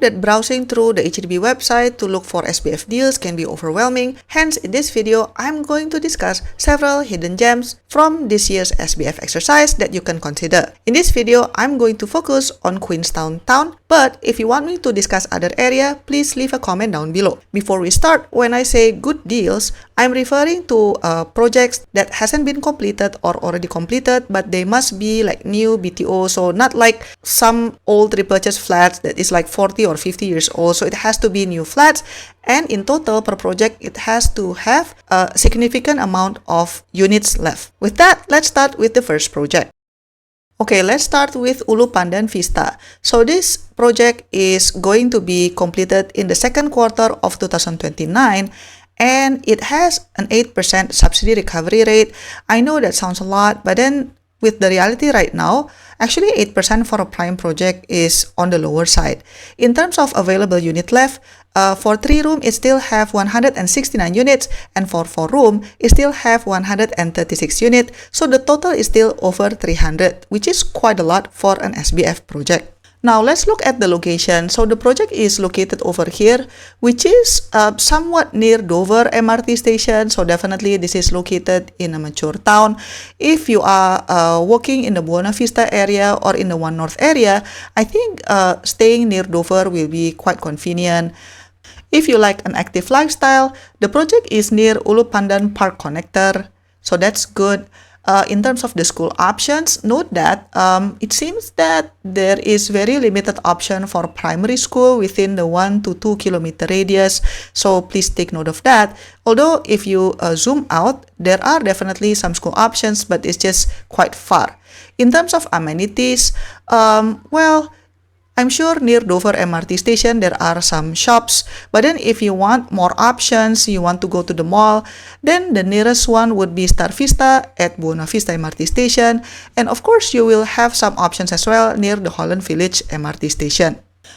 that browsing through the HDB website to look for SBF deals can be overwhelming. Hence, in this video, I'm going to discuss several hidden gems from this year's SBF exercise that you can consider. In this video, I'm going to focus on Queenstown town, but if you want me to discuss other area, please leave a comment down below. Before we start, when I say good deals, I'm referring to projects that hasn't been completed or already completed, but they must be like new BTO, so not like some old repurchase flats that is like 40 or 50 years old. So it has to be new flats, and in total per project it has to have a significant amount of units left. With that, let's start with the first project. Okay, let's start with Ulu Pandan Vista. So this project is going to be completed in the second quarter of 2029, and it has an 8% subsidy recovery rate. I know that sounds a lot, but then with the reality right now, actually 8% for a prime project is on the lower side. In terms of available unit left, for 3-room, it still have 169 units, and for 4-room, it still have 136 units. So the total is still over 300, which is quite a lot for an SBF project. Now let's look at the location. So the project is located over here, which is somewhat near Dover MRT station. So definitely this is located in a mature town. If you are working in the Buona Vista area or in the One North area, I think staying near Dover will be quite convenient. If you like an active lifestyle, the project is near Ulu Pandan Park Connector, so that's good. In terms of the school options, note that it seems that there is very limited option for primary school within the 1 to 2 kilometer radius, so please take note of that. Although if you zoom out, there are definitely some school options, but it's just quite far. In terms of amenities, well, I'm sure near Dover MRT station there are some shops, but then if you want more options, you want to go to the mall, then the nearest one would be Star Vista at Buona Vista MRT station, and of course you will have some options as well near the Holland Village MRT station.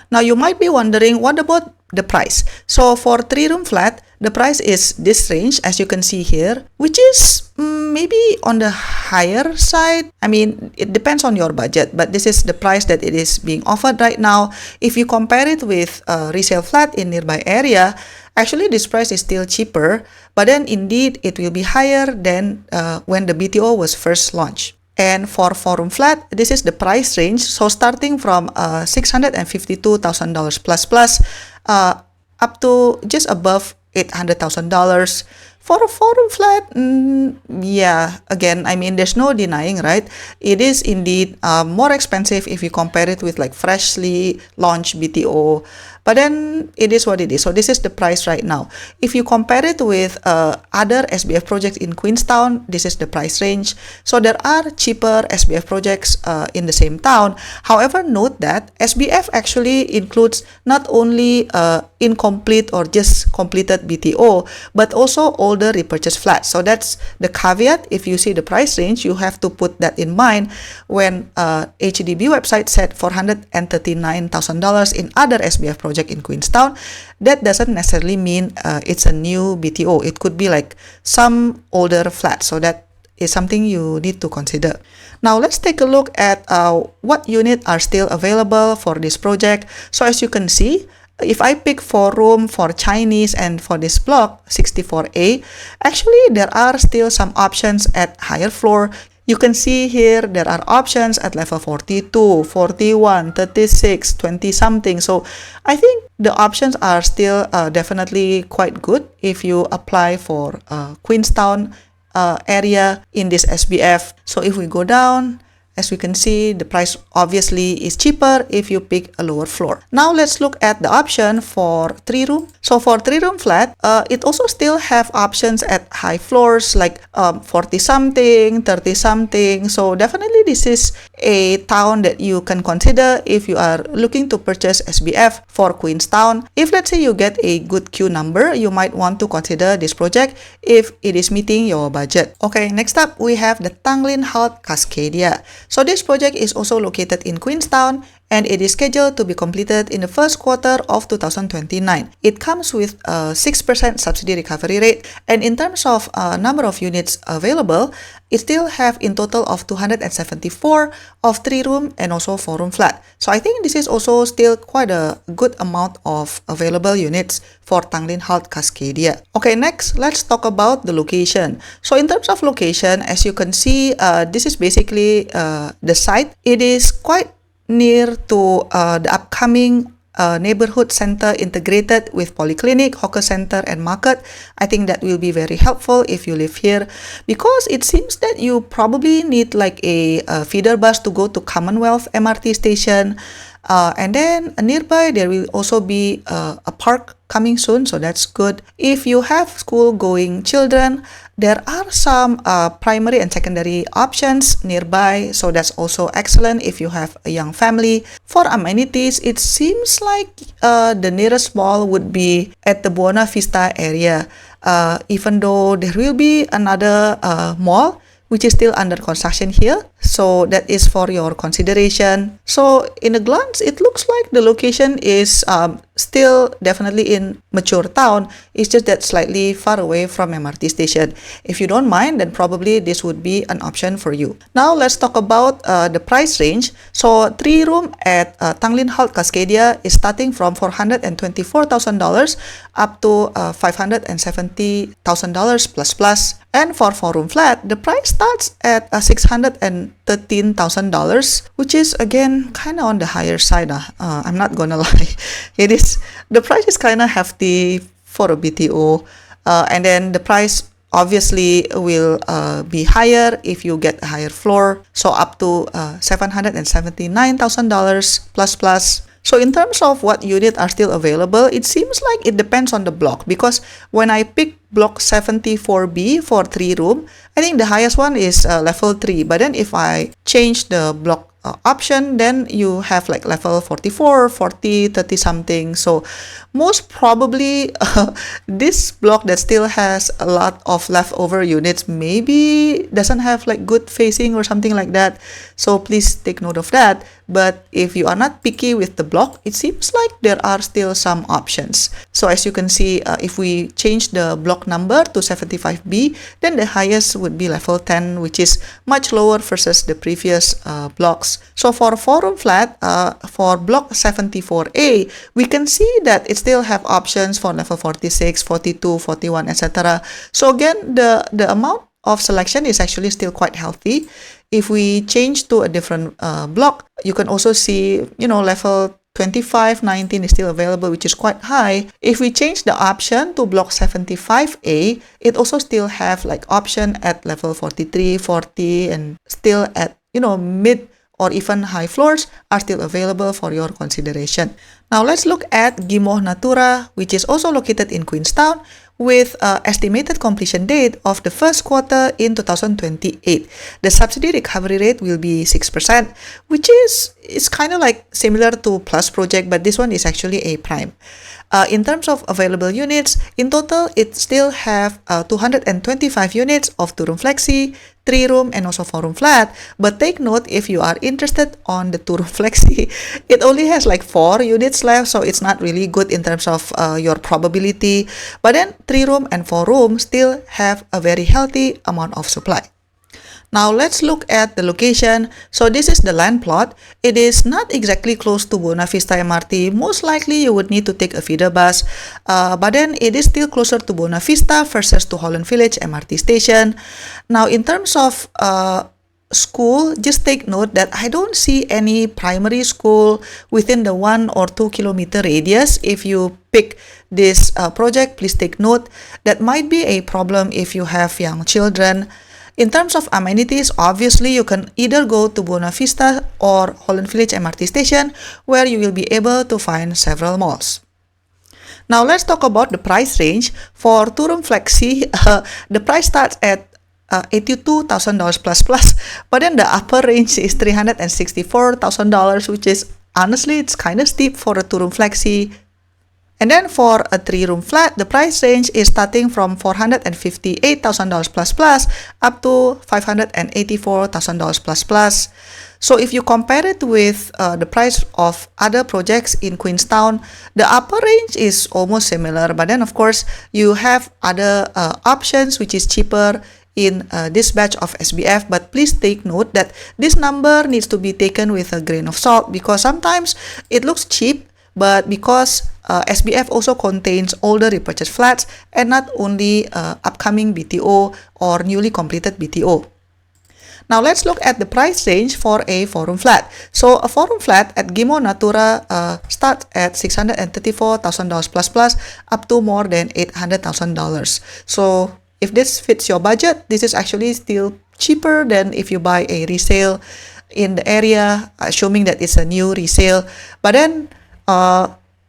Now you might be wondering, what about the price? So for 3-room flat, the price is this range as you can see here, which is maybe on the higher side. I mean, it depends on your budget, but this is the price that it is being offered right now. If you compare it with a resale flat in nearby area, actually this price is still cheaper, but then indeed it will be higher than when the BTO was first launched. And for 4-room flat, this is the price range, so starting from $652,000 plus up to just above $800,000. For a 4-room flat, yeah, again, I mean, there's no denying, right? It is indeed more expensive if you compare it with like freshly launched BTO. But then it is what it is. So this is the price right now. If you compare it with other SBF projects in Queenstown, this is the price range. So there are cheaper SBF projects in the same town. However, note that SBF actually includes not only incomplete or just completed BTO, but also older repurchase flats. So that's the caveat. If you see the price range, you have to put that in mind when HDB website said $439,000 in other SBF projects in Queenstown. That doesn't necessarily mean it's a new BTO. It could be like some older flat. So that is something you need to consider. Now let's take a look at what units are still available for this project. So as you can see, if I pick 4-room for Chinese and for this block 64A, actually there are still some options at higher floor. You can see here there are options at level 42, 41, 36, 20 something. So I think the options are still definitely quite good if you apply for Queenstown area in this SBF. So if we go down, as we can see, the price obviously is cheaper if you pick a lower floor. Now let's look at the option for 3-room. So for 3-room flat, it also still have options at high floors like 40 something, 30 something. So definitely this is a town that you can consider if you are looking to purchase SBF for Queenstown. If let's say you get a good Q number, you might want to consider this project if it is meeting your budget. Okay, next up we have the Tanglin Halt Cascadia. So this project is also located in Queenstown, and it is scheduled to be completed in the first quarter of 2029. It comes with a 6% subsidy recovery rate, and in terms of number of units available, it still have in total of 274 of 3-room and also 4-room flat. So I think this is also still quite a good amount of available units for Tanglin, Halt, Cascadia. Okay, next, let's talk about the location. So in terms of location, as you can see, this is basically the site. It is quite near to the upcoming neighborhood center integrated with polyclinic, hawker center, and market. I think that will be very helpful if you live here, because it seems that you probably need like a feeder bus to go to Commonwealth MRT station. And then nearby there will also be a park coming soon, so that's good. If you have school-going children, there are some primary and secondary options nearby, so that's also excellent if you have a young family. For amenities, it seems like the nearest mall would be at the Buona Vista area, even though there will be another mall which is still under construction here, so that is for your consideration. So in a glance, it looks like the location is still definitely in mature town. It's just that slightly far away from MRT station. If you don't mind, then probably this would be an option for you. Now let's talk about the price range. So 3-room at Tanglin, Halt, Cascadia is starting from $424,000 up to $570,000 plus. And for 4-room flat, the price starts at $613,000, which is again kind of on the higher side. I'm not gonna lie, the price is kind of hefty for a BTO, and then the price obviously will be higher if you get a higher floor, so up to $779,000 plus. So in terms of what units are still available, it seems like it depends on the block, because when I pick block 74B for 3-room, I think the highest one is level 3. But then if I change the block option, then you have like level 44, 40, 30 something. So most probably this block that still has a lot of leftover units maybe doesn't have like good facing or something like that. So please take note of that. But if you are not picky with the block, it seems like there are still some options. So as you can see, if we change the block number to 75B, then the highest would be level 10, which is much lower versus the previous blocks. So for a 4-room flat, for block 74A, we can see that it still have options for level 46, 42, 41, etc. So again, the amount of selection is actually still quite healthy. If we change to a different block, you can also see, level 25, 19 is still available, which is quite high. If we change the option to block 75A, it also still have like option at level 43, 40, and still at, mid or even high floors are still available for your consideration. Now let's look at Ghim Moh Natura, which is also located in Queenstown, with estimated completion date of the first quarter in 2028. The subsidy recovery rate will be 6%, which is kind of like similar to Plus project, but this one is actually a prime. In terms of available units, in total, it still have 225 units of 2-room flexi, 3-room, and also 4-room flat. But take note, if you are interested on the 2-room flexi, it only has like 4 units left, so it's not really good in terms of your probability. But then 3-room and 4-room still have a very healthy amount of supply. Now let's look at the location. So this is the land plot. It is not exactly close to Buona Vista MRT. Most likely you would need to take a feeder bus, but then it is still closer to Buona Vista versus to Holland Village MRT station. Now in terms of school, just take note that I don't see any primary school within the 1 or 2 kilometer radius. If you pick this project, please take note. That might be a problem if you have young children. In terms of amenities, obviously you can either go to Buona Vista or Holland Village MRT station, where you will be able to find several malls. Now let's talk about the price range. For 2-room flexi, the price starts at $82,000 plus, but then the upper range is $364,000, which is honestly, it's kind of steep for a 2-room flexi. And then for a 3-room flat, the price range is starting from $458,000 plus up to $584,000 plus. So if you compare it with the price of other projects in Queenstown, the upper range is almost similar. But then of course, you have other options which is cheaper in this batch of SBF, but please take note that this number needs to be taken with a grain of salt, because sometimes it looks cheap, but because SBF also contains older repurchased flats and not only upcoming BTO or newly completed BTO. Now let's look at the price range for a 4-room flat. So a 4-room flat at Ghim Moh Natura starts at $634,000 plus up to more than $800,000. So if this fits your budget, this is actually still cheaper than if you buy a resale in the area, assuming that it's a new resale. But then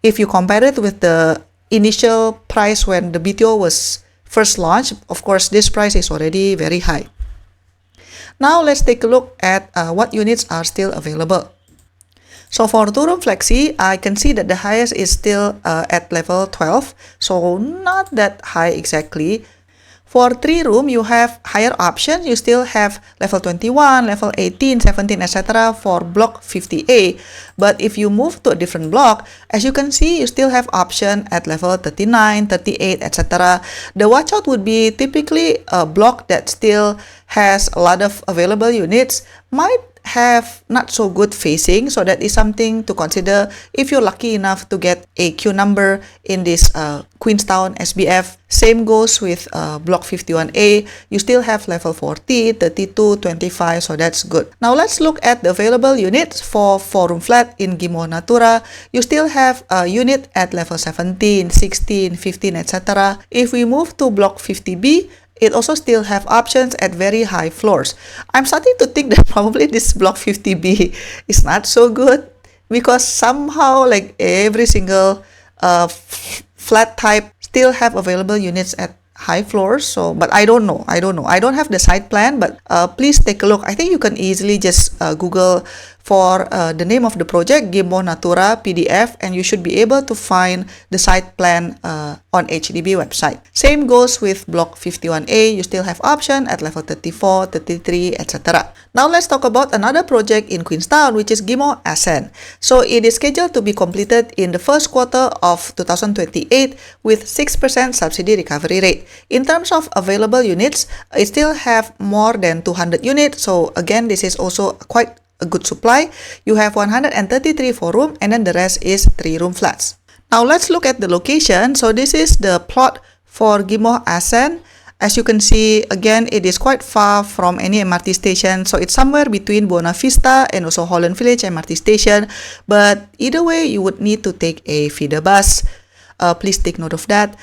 if you compare it with the initial price when the BTO was first launched, of course this price is already very high. Now let's take a look at what units are still available. So for 2-room flexi, I can see that the highest is still at level 12, so not that high exactly. For 3-room, you have higher options. You still have level 21, level 18, 17, etc. for block 50A. But if you move to a different block, as you can see, you still have option at level 39, 38, etc. The watch out would be typically a block that still has a lot of available units, might have not so good facing, so that is something to consider if you're lucky enough to get a queue number in this Queenstown SBF. Same goes with block 51A. You still have level 40, 32, 25, so that's good. Now let's look at the available units for 4-room flat in Ghim Moh Natura. You still have a unit at level 17, 16, 15, etc. If we move to block 50B, it also still have options at very high floors. I'm starting to think that probably this block 50B is not so good, because somehow like every single flat type still have available units at high floors. So, but I don't know. I don't have the site plan, but please take a look. I think you can easily just Google for the name of the project, Ghim Moh Natura PDF, and you should be able to find the site plan on HDB website. Same goes with block 51A. You still have option at level 34, 33, etc. Now let's talk about another project in Queenstown, which is Ghim Moh Ascent. So it is scheduled to be completed in the first quarter of 2028 with 6% subsidy recovery rate. In terms of available units, it still have more than 200 units. So again, this is also quite a good supply. You have 133 4-room, and then the rest is 3-room flats. Now let's look at the location. So this is the plot for Ghim Moh Ascent. As you can see, again, it is quite far from any MRT station. So it's somewhere between Buona Vista and also Holland Village MRT station. But either way, you would need to take a feeder bus. Please take note of that.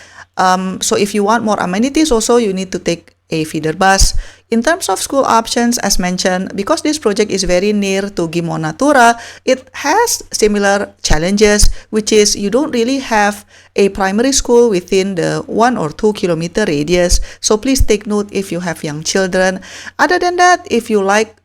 So if you want more amenities also, you need to take a feeder bus. In terms of school options, as mentioned, because this project is very near to Ghim Moh Natura, it has similar challenges, which is you don't really have a primary school within the 1 or 2 kilometer radius. So please take note if you have young children. Other than that, if you like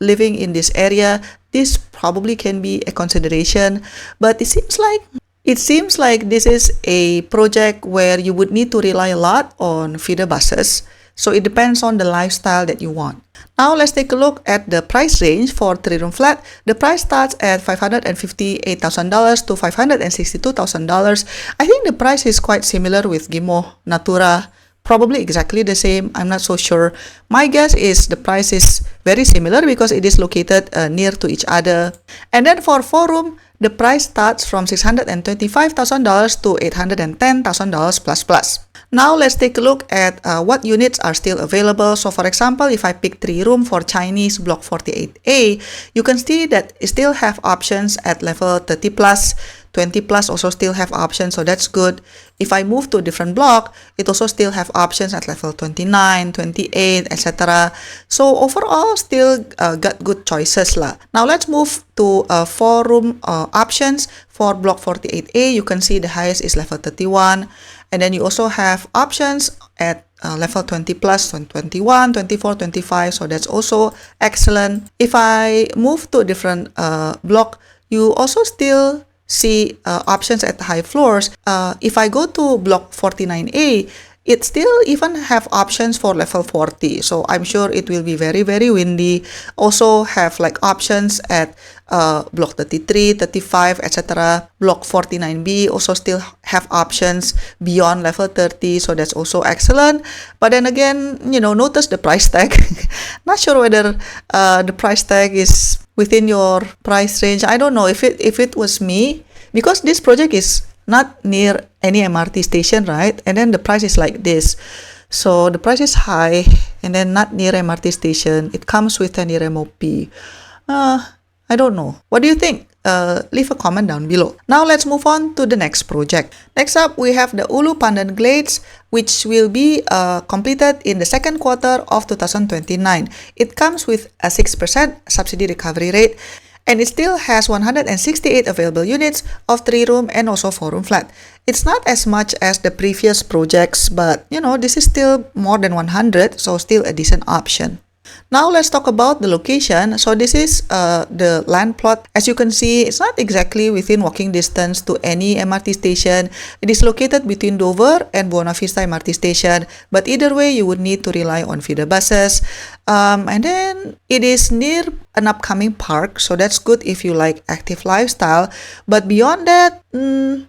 living in this area, this probably can be a consideration. But it seems like this is a project where you would need to rely a lot on feeder buses. So it depends on the lifestyle that you want. Now let's take a look at the price range for 3-room flat. The price starts at $558,000 to $562,000. I think the price is quite similar with Ghim Moh Natura. Probably exactly the same. I'm not so sure. My guess is the price is very similar because it is located near to each other. And then for 4-room, the price starts from $625,000 to $810,000 plus. Now let's take a look at what units are still available. So for example, if I pick 3-room for Chinese block 48A, you can see that it still have options at level 30 plus, 20 plus also still have options, so that's good. If I move to a different block, it also still have options at level 29, 28, etc. So overall, still got good choices lah. Now let's move to 4-room options for block 48A. You can see the highest is level 31. And then you also have options at level 20 plus, 21, 24, 25. So that's also excellent. If I move to a different block, you also still see options at high floors, if I go to block 49A, it still even have options for level 40. So I'm sure it will be very, very windy. Also have like options at block 33, 35, etc. Block 49B also still have options beyond level 30. So that's also excellent. But then again, you know, notice the price tag. Not sure whether the price tag is within your price range. I don't know if it was me, because this project is not near any MRT station, right? And then the price is like this. So the price is high and then not near MRT station. It comes with a near MOP. I don't know. What do you think? Leave a comment down below. Now let's move on to the next project. Next up, we have the Ulu Pandan Glades, which will be completed in the second quarter of 2029. It comes with a 6% subsidy recovery rate, and it still has 168 available units of 3-room and also 4-room flat. It's not as much as the previous projects, but you know, this is still more than 100, so still a decent option. Now let's talk about the location. So this is the land plot. As you can see, it's not exactly within walking distance to any MRT station. It is located between Dover and Buona Vista MRT station, but either way you would need to rely on feeder buses. And then it is near an upcoming park, so that's good if you like active lifestyle. But beyond that,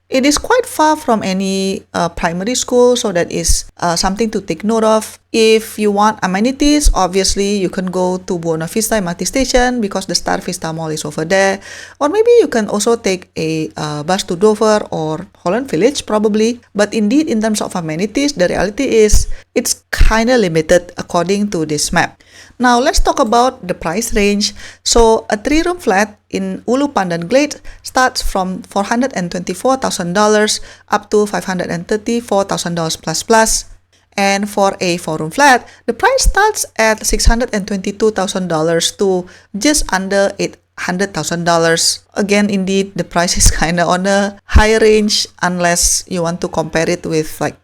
it is quite far from any primary school, so that is something to take note of. If you want amenities, obviously you can go to Buona Vista MRT station because the Star Vista Mall is over there. Or maybe you can also take a bus to Dover or Holland Village probably. But indeed, in terms of amenities, the reality is it's kind of limited according to this map. Now let's talk about the price range. So a 3-room flat in Ulu Pandan Glades starts from $424,000 up to $534,000 plus. And for a 4-room flat, the price starts at $622,000 to just under $800,000. Again, indeed, the price is kind of on a higher range unless you want to compare it with like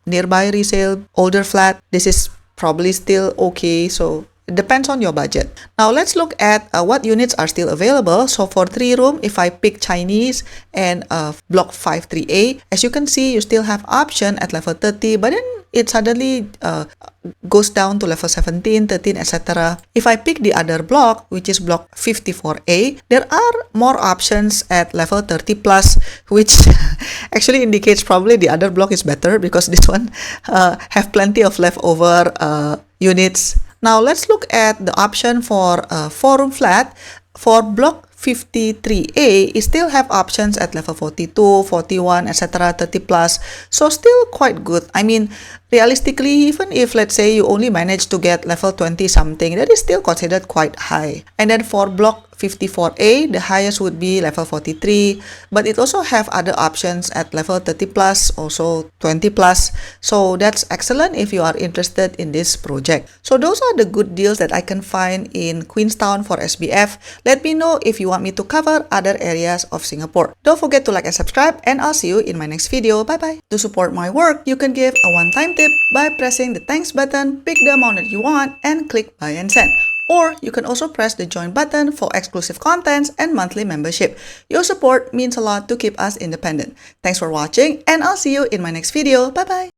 nearby resale older flat. This is probably still okay, so it depends on your budget. Now let's look at what units are still available. So for 3-room, if I pick Chinese and block 53A, as you can see, you still have option at level 30, but then it suddenly goes down to level 17, 13, etc. If I pick the other block, which is block 54A, there are more options at level 30 plus, which actually indicates probably the other block is better because this one have plenty of leftover units. Now let's look at the option for a 4-room flat. For block 53A, it still have options at level 42, 41, etc., 30 plus. So still quite good. I mean, realistically, even if let's say you only manage to get level 20 something, that is still considered quite high. And then for block 54A, the highest would be level 43, but it also have other options at level 30 plus, also 20 plus. So that's excellent if you are interested in this project. So those are the good deals that I can find in Queenstown for SBF. Let me know if you want me to cover other areas of Singapore. Don't forget to like and subscribe, and I'll see you in my next video. Bye bye. To support my work, you can give a one-time tip by pressing the thanks button, pick the amount that you want, and click buy and send. Or you can also press the join button for exclusive contents and monthly membership. Your support means a lot to keep us independent. Thanks for watching, and I'll see you in my next video. Bye bye.